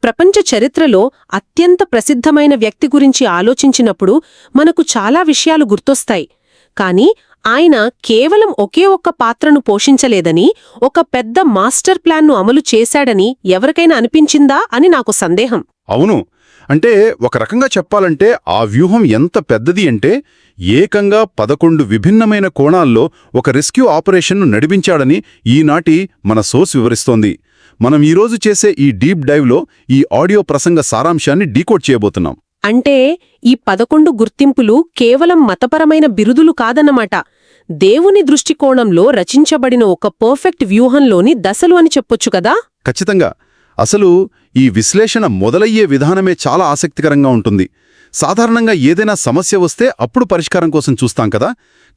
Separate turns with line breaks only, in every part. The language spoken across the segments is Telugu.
ప్రపంచ చరిత్రలో అత్యంత ప్రసిద్ధమైన వ్యక్తి గురించి ఆలోచించినప్పుడు మనకు చాలా విషయాలు గుర్తొస్తాయి. కాని ఆయన కేవలం ఒకే ఒక్క పాత్రను పోషించలేదని, ఒక పెద్ద మాస్టర్ ప్లాన్ను అమలు చేశాడని ఎవరికైనా అనిపించిందా అని నాకు సందేహం.
అవును. అంటే ఒక రకంగా చెప్పాలంటే ఆ వ్యూహం ఎంత పెద్దది అంటే ఏకంగా 11 విభిన్నమైన కోణాల్లో ఒక రెస్క్యూ ఆపరేషన్ను నడిపించాడని ఈనాటి మన సోర్స్ వివరిస్తోంది. మనం ఈరోజు చేసే ఈ డీప్ డైవ్లో ఈ ఆడియో ప్రసంగ సారాంశాన్ని డీకోడ్ చేయబోతున్నాం.
అంటే ఈ 11 గుర్తింపులు కేవలం మతపరమైన బిరుదులు కాదన్నమాట. దేవుని దృష్టికోణంలో రచించబడిన ఒక పర్ఫెక్ట్ వ్యూహంలోని దశలు అని చెప్పొచ్చు కదా.
ఖచ్చితంగా. అసలు ఈ విశ్లేషణ మొదలయ్యే విధానమే చాలా ఆసక్తికరంగా ఉంటుంది. సాధారణంగా ఏదైనా సమస్య వస్తే అప్పుడు పరిష్కారం కోసం చూస్తాం కదా.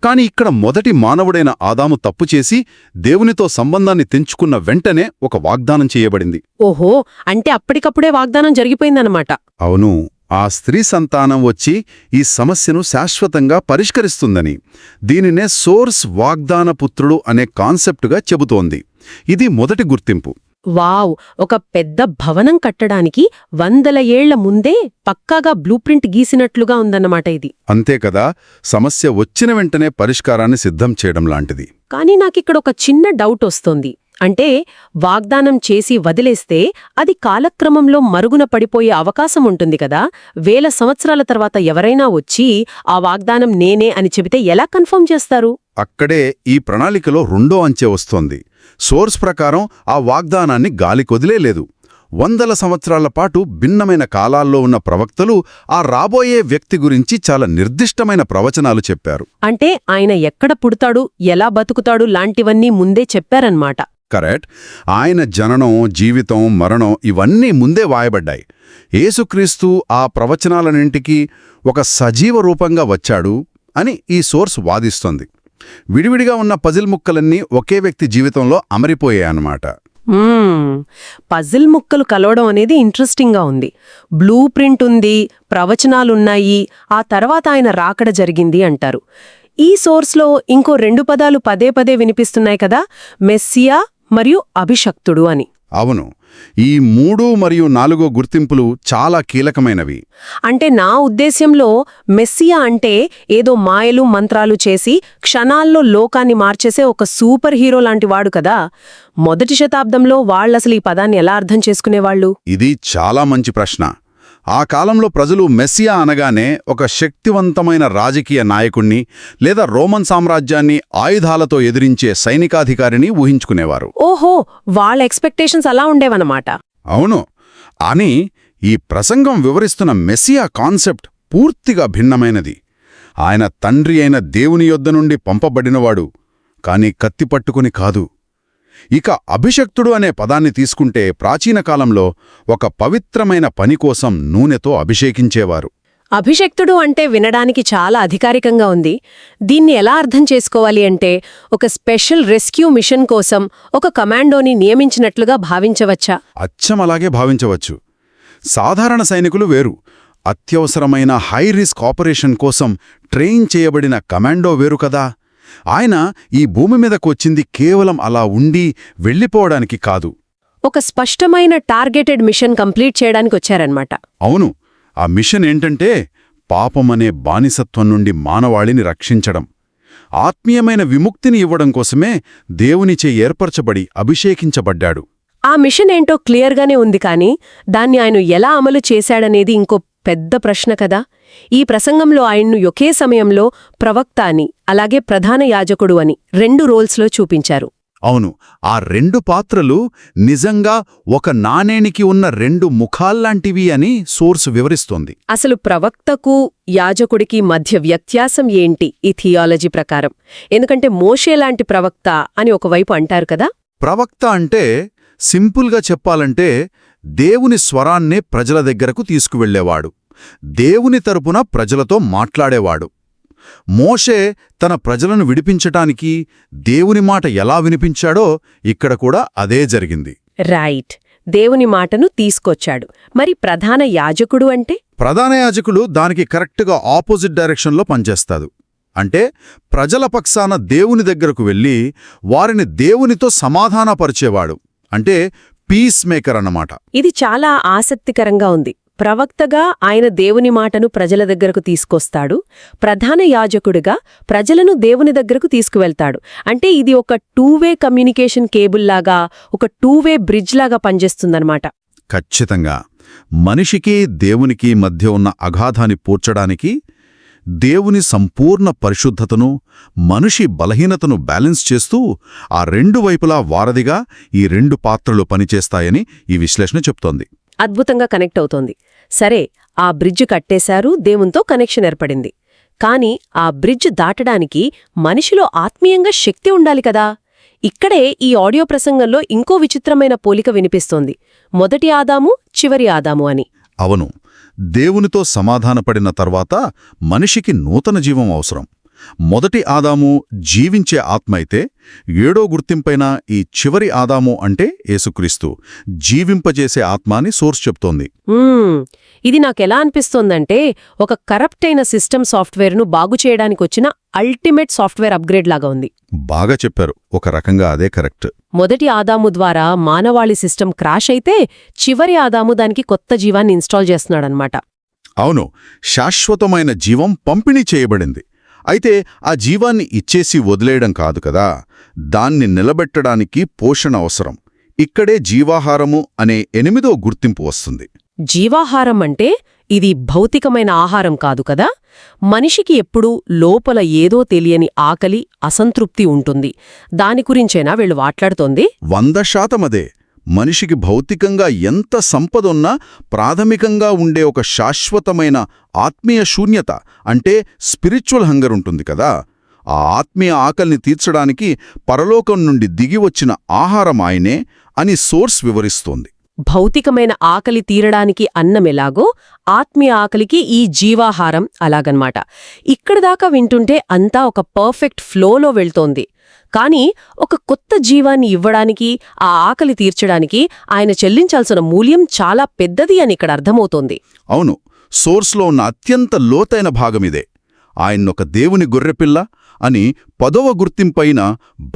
కాని ఇక్కడ మొదటి మానవుడైన ఆదాము తప్పు చేసి దేవునితో సంబంధాన్ని తెంచుకున్న వెంటనే ఒక వాగ్దానం చేయబడింది.
ఓహో, అంటే అప్పటికప్పుడే వాగ్దానం జరిగిపోయిందన్నమాట.
అవును. ఆ స్త్రీ సంతానం వచ్చి ఈ సమస్యను శాశ్వతంగా పరిష్కరిస్తుందని, దీనినే సోర్స్ వాగ్దానపుత్రుడు అనే కాన్సెప్టుగా చెబుతోంది. ఇది మొదటి గుర్తింపు.
వావ్! ఒక పెద్ద భవనం కట్టడానికి 100 ఏళ్ల ముందే పక్కాగా బ్లూప్రింట్ గీసినట్లుగా ఉందన్నమాట ఇది.
అంతే కదా. సమస్య వచ్చిన వెంటనే పరిష్కారాన్ని సిద్ధం చేయడం లాంటిది.
కానీ నాకిక్కడ ఒక చిన్న డౌట్ వస్తోంది. అంటే వాగ్దానం చేసి వదిలేస్తే అది కాలక్రమంలో మరుగున పడిపోయే అవకాశం ఉంటుంది కదా. 1000 సంవత్సరాల తర్వాత ఎవరైనా వచ్చి ఆ వాగ్దానం నేనే అని చెబితే ఎలా కన్ఫర్మ్ చేస్తారు?
అక్కడే ఈ ప్రణాళికలో రెండో అంచె వస్తోంది. సోర్స్ ప్రకారం ఆ వాగ్దానాన్ని గాలికొదిలేలేదు. 100 సంవత్సరాల పాటు భిన్నమైన కాలాల్లో ఉన్న ప్రవక్తలు ఆ రాబోయే వ్యక్తి గురించి చాలా నిర్దిష్టమైన ప్రవచనాలు చెప్పారు. అంటే
ఆయన ఎక్కడ పుడతాడు, ఎలా బతుకుతాడు లాంటివన్నీ ముందే చెప్పారన్నమాట.
కరెక్ట్. ఆయన జననం, జీవితం, మరణం ఇవన్నీ ముందే వాయబడ్డాయి. యేసుక్రీస్తు ఆ ప్రవచనాలన్నింటికీ ఒక సజీవ రూపంగా వచ్చాడు అని ఈ సోర్స్ వాదిస్తోంది. విడివిడిగా ఉన్న పజిల్ ముక్కలన్నీ ఒకే వ్యక్తి జీవితంలో అమరిపోయాయన్నమాట.
పజిల్ ముక్కలు కలవడం అనేది ఇంట్రెస్టింగ్గా ఉంది. బ్లూ ప్రింట్ ఉంది, ప్రవచనాలున్నాయి, ఆ తర్వాత ఆయన రాకడ జరిగింది అంటారు. ఈ సోర్స్లో ఇంకో 2 పదాలు పదే పదే వినిపిస్తున్నాయి కదా, మెస్సియా మరియు అభిషక్తుడు అని.
అవును. ఈ 3 మరియు 4 గుర్తింపులు చాలా కీలకమైనవి.
అంటే నా ఉద్దేశ్యంలో మెస్సియా అంటే ఏదో మాయలు మంత్రాలు చేసి క్షణాల్లో లోకాన్ని మార్చేసే ఒక సూపర్ హీరో లాంటి వాడు కదా. మొదటి శతాబ్దంలో వాళ్ళసలు ఈ పదాన్ని ఎలా అర్థం చేసుకునేవాళ్ళు?
ఇది చాలా మంచి ప్రశ్న. ఆ కాలంలో ప్రజలు మెస్సియా అనగానే ఒక శక్తివంతమైన రాజకీయ నాయకుణ్ణి లేదా రోమన్ సామ్రాజ్యాన్ని ఆయుధాలతో ఎదిరించే సైనికాధికారిని ఊహించుకునేవారు.
ఓహో, వాళ్ళ ఎక్స్పెక్టేషన్స్ అలా ఉండేవన్నమాట.
అవును. అని ఈ ప్రసంగం వివరిస్తున్న మెస్సియా కాన్సెప్ట్ పూర్తిగా భిన్నమైనది. ఆయన తండ్రి అయిన దేవుని యొద్ద నుండి పంపబడినవాడు, కాని కత్తిపట్టుకుని కాదు. ఇక అభిషక్తుడు అనే పదాన్ని తీసుకుంటే ప్రాచీన కాలంలో ఒక పవిత్రమైన పని కోసం నూనెతో అభిషేకించేవారు.
అభిషక్తుడు అంటే వినడానికి చాలా అధికారికంగా ఉంది. దీన్ని ఎలా అర్థం చేసుకోవాలి అంటే ఒక స్పెషల్ రెస్క్యూ మిషన్ కోసం ఒక కమాండోని నియమించినట్లుగా భావించవచ్చా?
అచ్చం అలాగే భావించవచ్చు. సాధారణ సైనికులు వేరు, అత్యవసరమైన హై రిస్క్ ఆపరేషన్ కోసం ట్రైన్ చేయబడిన కమాండో వేరు కదా. ఆయన ఈ భూమి మీదకొచ్చింది కేవలం అలా ఉండి వెళ్ళిపోవడానికి కాదు.
ఒక స్పష్టమైన టార్గెటెడ్ మిషన్ కంప్లీట్ చేయడానికి వచ్చారన్నమాట.
అవును. ఆ మిషన్ ఏంటంటే పాపమనే బానిసత్వం నుండి మానవాళిని రక్షించడం, ఆత్మీయమైన విముక్తిని ఇవ్వడం కోసమే దేవునిచే ఏర్పరచబడి అభిషేకించబడ్డాడు.
ఆ మిషన్ ఏంటో క్లియర్గానే ఉంది, కానీ దాన్ని ఆయన ఎలా అమలు చేశాడనేది ఇంకో పెద్ద ప్రశ్న కదా. ఈ ప్రసంగంలో ఆయన్ను ఒకే సమయంలో ప్రవక్త అని, అలాగే ప్రధాన యాజకుడు అని 2 రోల్స్లో చూపించారు.
అవును. ఆ 2 పాత్రలు నిజంగా ఒక నాణేనికి ఉన్న 2 ముఖాల్లాంటివి అని సోర్స్ వివరిస్తోంది.
అసలు ప్రవక్తకు యాజకుడికి మధ్య వ్యత్యాసం ఏంటి ఈ థియాలజీ ప్రకారం? ఎందుకంటే మోషేలాంటి ప్రవక్త అని ఒకవైపు అంటారు కదా.
ప్రవక్త అంటే సింపుల్గా చెప్పాలంటే దేవుని స్వరాన్నే ప్రజల దగ్గరకు తీసుకువెళ్లేవాడు, దేవుని తరపున ప్రజలతో మాట్లాడేవాడు. మోషే తన ప్రజలను విడిపించటానికి దేవుని మాట ఎలా వినిపించాడో ఇక్కడ కూడా అదే జరిగింది.
రైట్, దేవుని మాటను తీసుకొచ్చాడు. మరి ప్రధాన యాజకుడు అంటే?
ప్రధాన యాజకుడు దానికి కరెక్ట్గా ఆపోజిట్ డైరెక్షన్లో పనిచేస్తాడు. అంటే ప్రజల పక్షాన దేవుని దగ్గరకు వెళ్ళి వారిని దేవునితో సమాధానపరిచేవాడు. అంటే పీస్ మేకర్ అన్నమాట.
ఇది చాలా ఆసక్తికరంగా ఉంది. ప్రవక్తగా ఆయన దేవుని మాటను ప్రజల దగ్గరకు తీసుకొస్తాడు, ప్రధాన యాజకుడిగా ప్రజలను దేవుని దగ్గరకు తీసుకువెళ్తాడు. అంటే ఇది ఒక టూ-వే కమ్యూనికేషన్ కేబుల్ లాగా, ఒక టూ-వే బ్రిడ్జ్ లాగా పనిచేస్తుందన్నమాట.
ఖచ్చితంగా మనిషికి దేవునికి మధ్య ఉన్న అగాధాన్ని పూడ్చడానికి, దేవుని సంపూర్ణ పరిశుద్ధతను, మనిషి బలహీనతను బ్యాలెన్స్ చేస్తూ ఆ రెండు వైపులా వారధిగా ఈ రెండు పాత్రలు పనిచేస్తాయని ఈ విశ్లేషణ చెప్తోంది.
అద్భుతంగా కనెక్ట్ అవుతోంది. సరే, ఆ బ్రిడ్జ్ కట్టేశారు, దేవునితో కనెక్షన్ ఏర్పడింది. కాని ఆ బ్రిడ్జ్ దాటడానికి మనిషిలో ఆత్మీయంగా శక్తి ఉండాలి కదా. ఇక్కడే ఈ ఆడియో ప్రసంగంలో ఇంకో విచిత్రమైన పోలిక వినిపిస్తోంది. మొదటి ఆదాము, చివరి ఆదాము అని.
అవును, దేవునితో సమాధానపడిన తర్వాత మనిషికి నూతన జీవం అవసరం. మొదటి ఆదాము జీవించే ఆత్మ అయితే, ఏడో గుర్తింపైన ఈ చివరి ఆదాము అంటే యేసుక్రీస్తు జీవింపజేసే ఆత్మ అని సోర్స్ చెప్తోంది.
ఇది నాకెలా అనిపిస్తోందంటే, ఒక కరప్ట్ అయిన సిస్టమ్ సాఫ్ట్వేర్ను బాగుచేయడానికొచ్చిన అల్టిమేట్ సాఫ్ట్వేర్ అప్గ్రేడ్ లాగా ఉంది.
బాగా చెప్పారు, ఒక రకంగా అదే కరెక్ట్.
మొదటి ఆదాము ద్వారా మానవాళి సిస్టమ్ క్రాష్ అయితే, చివరి ఆదాము దానికి కొత్త జీవాన్ని ఇన్స్టాల్ చేస్తున్నాడనమాట.
అవును, శాశ్వతమైన జీవం పంపిణీ చేయబడింది. అయితే ఆ జీవాన్ని ఇచ్చేసి వదిలేయడం కాదు కదా, దాన్ని నిలబెట్టడానికి పోషణ అవసరం. ఇక్కడే జీవాహారము అనే 8వ గుర్తింపు వస్తుంది.
జీవాహారం అంటే ఇది భౌతికమైన ఆహారం కాదు కదా. మనిషికి ఎప్పుడూ లోపల ఏదో తెలియని ఆకలి, అసంతృప్తి ఉంటుంది. దాని గురించేనా వీళ్ళు మాట్లాడుతోంది?
100% అదే. మనిషికి భౌతికంగా ఎంత సంపదున్నా ప్రాథమికంగా ఉండే ఒక శాశ్వతమైన ఆత్మీయ శూన్యత, అంటే స్పిరిచువల్ హంగర్ ఉంటుంది కదా. ఆ ఆత్మీయ ఆకలిని తీర్చడానికి పరలోకం నుండి దిగివచ్చిన ఆహారం ఆయనే అని సోర్స్ వివరిస్తోంది.
భౌతికమైన ఆకలి తీరడానికి అన్నమెలాగో, ఆత్మీయ ఆకలికి ఈ జీవాహారం అలాగన్మాట. ఇక్కడిదాకా వింటుంటే అంతా ఒక పర్ఫెక్ట్ ఫ్లోలో వెళ్తోంది. కానీ ఒక కొత్త జీవాన్ని ఇవ్వడానికి, ఆ ఆకలి తీర్చడానికి ఆయన చెల్లించాల్సిన మూల్యం చాలా పెద్దది అని ఇక్కడ అర్థమవుతోంది.
అవును, సోర్స్లో ఉన్న అత్యంత లోతైన భాగమిదే. ఆయన్నొక దేవుని గొర్రెపిల్ల అని 10వ గుర్తింపైన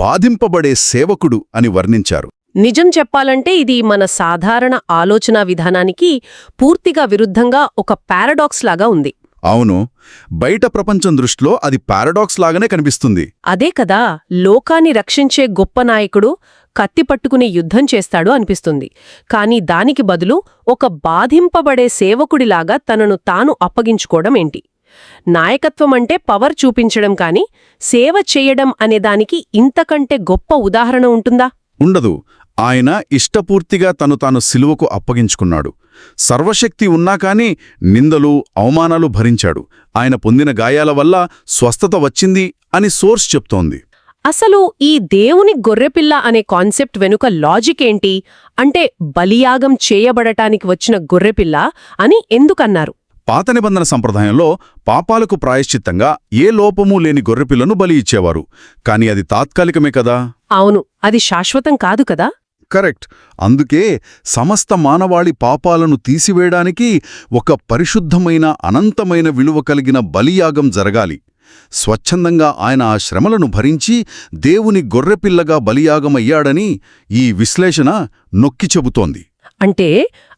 బాధింపబడే సేవకుడు అని వర్ణించారు.
నిజం చెప్పాలంటే ఇది మన సాధారణ ఆలోచనా విధానానికి పూర్తిగా విరుద్ధంగా ఒక పారాడాక్స్ లాగా ఉంది.
అవును, బయట ప్రపంచం దృష్టిలో అది పారాడాక్స్ లాగానే కనిపిస్తుంది.
అదే కదా, లోకాన్ని రక్షించే గొప్ప నాయకుడు కత్తి పట్టుకుని యుద్ధం చేస్తాడు అనిపిస్తుంది. కాని దానికి బదులు ఒక బాధింపబడే సేవకుడిలాగా తనను తాను అప్పగించుకోవడం ఏంటి? నాయకత్వం అంటే పవర్ చూపించడం కాని, సేవ చేయడం అనేదానికి ఇంతకంటే గొప్ప ఉదాహరణ ఉంటుందా?
ఉండదు. ఆయన ఇష్టపూర్తిగా తాను సిలువకు అప్పగించుకున్నాడు. సర్వశక్తి ఉన్నా కాని నిందలు, అవమానాలు భరించాడు. ఆయన పొందిన గాయాల వల్ల స్వస్థత వచ్చింది అని సోర్స్ చెప్తోంది.
అసలు ఈ దేవుని గొర్రెపిల్ల అనే కాన్సెప్ట్ వెనుక లాజిక్ ఏంటి? అంటే బలియాగం చేయబడటానికి వచ్చిన గొర్రెపిల్ల అని ఎందుకన్నారు?
పాత నిబంధన సంప్రదాయంలో పాపాలకు ప్రాయశ్చిత్తంగా ఏ లోపమూ లేని గొర్రెపిల్లను బలి ఇచ్చేవారు. కాని అది తాత్కాలికమే కదా.
అవును, అది శాశ్వతం కాదు కదా.
కరెక్ట్. అందుకే సమస్త మానవాళి పాపాలను తీసివేయడానికి ఒక పరిశుద్ధమైన, అనంతమైన విలువ కలిగిన బలియాగం జరగాలి. స్వచ్ఛందంగా ఆయన ఆ శ్రమలను భరించి దేవుని గొర్రెపిల్లగా బలియాగమయ్యాడని ఈ విశ్లేషణ నొక్కి చెబుతోంది.
అంటే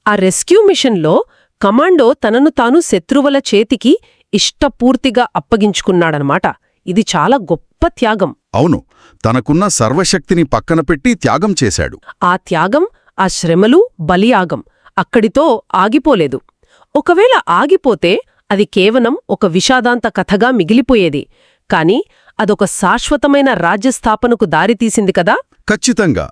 ఆ రెస్క్యూ మిషన్లో కమాండో తనను తాను శత్రువుల చేతికి ఇష్టపూర్తిగా అప్పగించుకున్నాడనమాట. ఇది చాలా గొప్ప త్యాగం.
అవును, తనకున్న సర్వశక్తిని పక్కన పెట్టి త్యాగం చేశాడు.
ఆ త్యాగం, ఆ శ్రమలు, బలియాగం అక్కడితో ఆగిపోలేదు. ఒకవేళ ఆగిపోతే అది కేవలం ఒక విషాదాంత కథగా మిగిలిపోయేది. కాని అదొక శాశ్వతమైన రాజ్యస్థాపనకు దారితీసింది కదా.
ఖచ్చితంగా.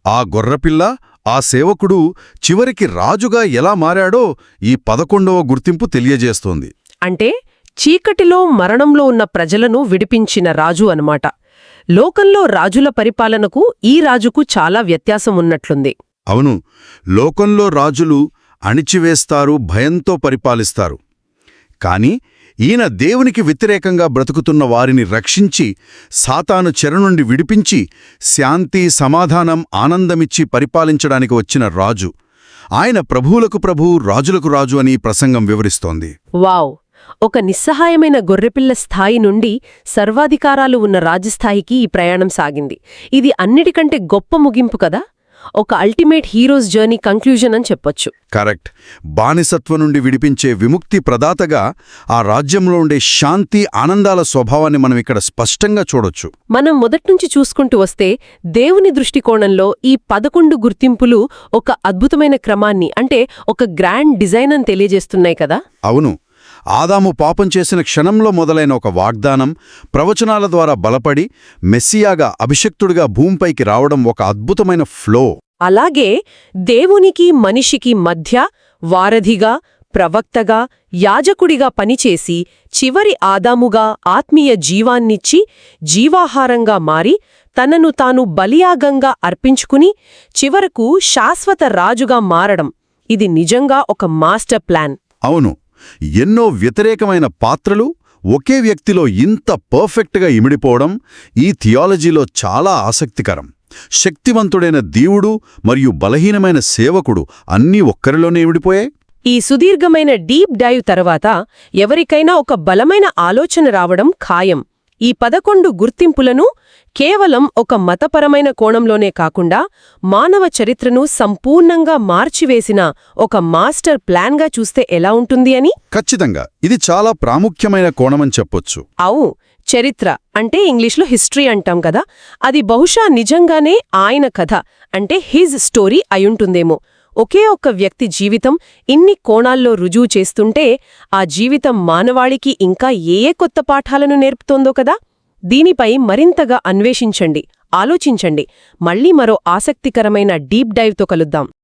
ఆ గొర్రెపిల్ల, ఆ సేవకుడు చివరికి రాజుగా ఎలా మారాడో ఈ 11వ గుర్తింపు తెలియజేస్తోంది.
అంటే చీకటిలో, మరణంలో ఉన్న ప్రజలను విడిపించిన రాజు అన్నమాట. లోకంలో రాజుల పరిపాలనకు ఈ రాజుకు చాలా వ్యత్యాసం ఉన్నట్లుంది.
అవును, లోకంలో రాజులు అణిచివేస్తారు, భయంతో పరిపాలిస్తారు. కాని ఈయన దేవునికి వ్యతిరేకంగా బ్రతుకుతున్న వారిని రక్షించి, సాతాను చెర నుండి విడిపించి, శాంతి, సమాధానం, ఆనందమిచ్చి పరిపాలించడానికి వచ్చిన రాజు. ఆయన ప్రభువులకు ప్రభువు, రాజులకు రాజు అని ప్రసంగం వివరిస్తోంది.
వావ్! ఒక నిస్సహాయమైన గొర్రెపిల్ల స్థాయి నుండి సర్వాధికారాలు ఉన్న రాజస్థాయికి ఈ ప్రయాణం సాగింది. ఇది అన్నిటికంటే గొప్ప ముగింపు కదా. ఒక అల్టిమేట్ హీరోస్ జర్నీ కంక్లూజన్ అని చెప్పొచ్చు.
కరెక్ట్. బానిసత్వం నుండి విడిపించే విముక్తి ప్రదాతగా ఆ రాజ్యంలో ఉండే శాంతి ఆనందాల స్వభావాన్ని మనం ఇక్కడ స్పష్టంగా చూడొచ్చు.
మనం మొదట్నుంచి చూసుకుంటూ వస్తే దేవుని దృష్టికోణంలో ఈ 11 గుర్తింపులు ఒక అద్భుతమైన క్రమాన్ని, అంటే ఒక గ్రాండ్ డిజైన్ అని తెలియజేస్తున్నాయి కదా.
అవును. ఆదాము పాపం చేసిన క్షణంలో మొదలైన ఒక వాగ్దానం ప్రవచనాల ద్వారా బలపడి మెస్సియాగా అభిషిక్తుడిగా భూమిపైకి రావడం ఒక అద్భుతమైన ఫ్లో.
అలాగే దేవునికి మనిషికి మధ్య వారధిగా, ప్రవక్తగా, యాజకుడిగా పనిచేసి చివరి ఆదాముగా ఆత్మీయ జీవాన్నిచ్చి జీవాహారంగా మారి తనను తాను బలియాగంగా అర్పించుకుని చివరకు శాశ్వత రాజుగా మారడం, ఇది నిజంగా ఒక మాస్టర్ ప్లాన్.
అవును. ఎన్నో వ్యతిరేకమైన పాత్రలు ఒకే వ్యక్తిలో ఇంత పర్ఫెక్ట్గా ఇమిడిపోవడం ఈ థియాలజీలో చాలా ఆసక్తికరం. శక్తివంతుడైన దేవుడు మరియు బలహీనమైన సేవకుడు అన్నీ ఒక్కరిలోనే ఇమిడిపోయాయి.
ఈ సుదీర్ఘమైన డీప్ డైవ్ తర్వాత ఎవరికైనా ఒక బలమైన ఆలోచన రావడం ఖాయం. ఈ 11 గుర్తింపులను కేవలం ఒక మతపరమైన కోణంలోనే కాకుండా మానవ చరిత్రను సంపూర్ణంగా మార్చివేసిన ఒక మాస్టర్ ప్లాన్గా చూస్తే ఎలా ఉంటుంది అని.
ఖచ్చితంగా ఇది చాలా ప్రాముఖ్యమైన కోణమని చెప్పొచ్చు.
చరిత్ర అంటే ఇంగ్లీష్లో హిస్టరీ అంటాం కదా, అది బహుశా నిజంగానే ఆయన కథ, అంటే హిజ్ స్టోరీ అయుంటుందేమో. ఒకే ఒక్క వ్యక్తి జీవితం ఇన్ని కోణాల్లో రుజువు చేస్తుంటే ఆ జీవితం మానవాళికి ఇంకా ఏ కొత్త పాఠాలను నేర్పుతోందో కదా. దీనిపై మరింతగా అన్వేషించండి, ఆలోచించండి. మళ్ళీ మరో ఆసక్తికరమైన డీప్ డైవ్తో కలుద్దాం.